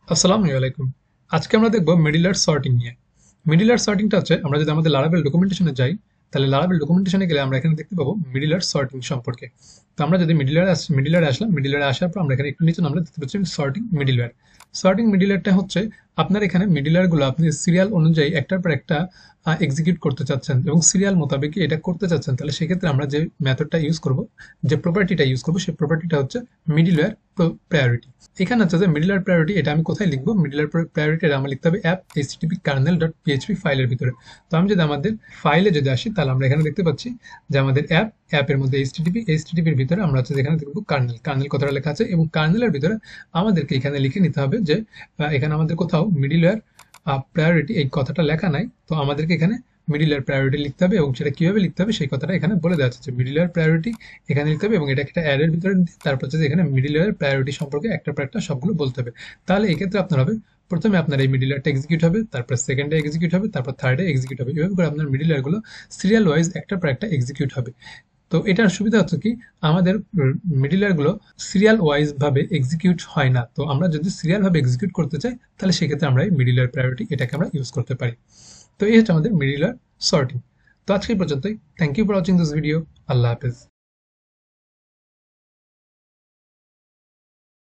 আসসালামু আলাইকুম। আজকে আমরা দেখব মিডলার সর্টিং নিয়ে। মিডলার সর্টিংটা হচ্ছে আমরা যদি আমাদের লারাভেল ডকুমেন্টেশনে যাই, তাহলে লারাভেল ডকুমেন্টেশনে গেলে আমরা এখানে দেখতে পাবো মিডলার সর্টিং সম্পর্কে। তো আমরা যদি মিডলারে আসলাম, মিডলারে আসার পর আমরা এখানে একটু নিচে আমরা দেখতে পাচ্ছি সর্টিং মিডলওয়্যার। সর্টিং মিডলওয়্যারটা হচ্ছে আপনার এখানে মিডলওয়্যার গুলো আপনি সিরিয়াল অনুযায়ী একটার পর একটা এক্সিকিউট করতে চাচ্ছেন এবং সিরিয়াল মোতাবেক এটা করতে চাচ্ছেন, তাহলে সেক্ষেত্রে আমরা যে মেথডটা ইউজ করব, যে প্রপার্টিটা ইউজ করব, সেই প্রপার্টিটা হচ্ছে মিডলওয়্যার প্রায়োরিটি। এখানে হচ্ছে যে মিডলার প্রায়োরিটি, এটা আমি কোথায় লিখবো? মিডলার প্রায়োরিটি এটা আমার লিখতে হবে app HTTP kernel dot PHP ফাইলের ভিতরে। তো আমি যদি আমাদের ফাইলে যদি আসি, তাহলে আমরা এখানে দেখতে পাচ্ছি যে আমাদের অ্যাপের মধ্যে এইচটিটিপির ভিতরে আমরা হচ্ছে এখানে দেখবো কার্নেল কথাটা লেখা আছে, এবং কার্নেলের ভিতরে আমাদেরকে এখানে লিখে নিতে হবে যে এখানে আমাদের কোথাও মিডলওয়্যার প্রায়োরিটি এই কথাটা লেখা নাই। তো আমাদেরকে এখানে মিডলওয়্যার প্রায়োরিটি লিখতে হবে, এবং সেটা কিভাবে লিখতে হবে সেই কথাটা এখানে বলে দেওয়া আছে। মিডলওয়্যার প্রায়োরিটি এখানে লিখতে হবে এবং এটা একটা অ্যারের ভিতরে দিয়ে তারপর হচ্ছে এখানে মিডলওয়্যার প্রায়োরিটি সম্পর্কে একটার পর একটা সবগুলো বলতে হবে। তাহলে এই ক্ষেত্রে আপনার হবে, প্রথমে আপনার এই মিডলওয়্যারটা এক্সিকিউট হবে, তারপর সেকেন্ডে এক্সিকিউট হবে, তারপর থার্ডে এক্সিকিউট হবে। এভাবে করে আপনার মিডলওয়্যার গুলো সিরিয়াল ওয়াইজ একটার পর একটা এক্সিকিউট হবে। তো এটার সুবিধা হচ্ছে কি, আমাদের মিডলওয়্যার গুলো সিরিয়াল ওয়াইজ ভাবে এক্সিকিউট হয় না। তো আমরা যদি সিরিয়াল ভাবে এক্সিকিউট করতে চাই, তাহলে সেক্ষেত্রে আমরা এই মিডলওয়্যার প্রায়োরিটি এটাকে আমরা ইউজ করতে পারি। তো এই হচ্ছে আমাদের মিডলওয়্যার সর্টিং। তো আজকে এই পর্যন্তই। Thank you for watching this video. আল্লাহ হাফেজ।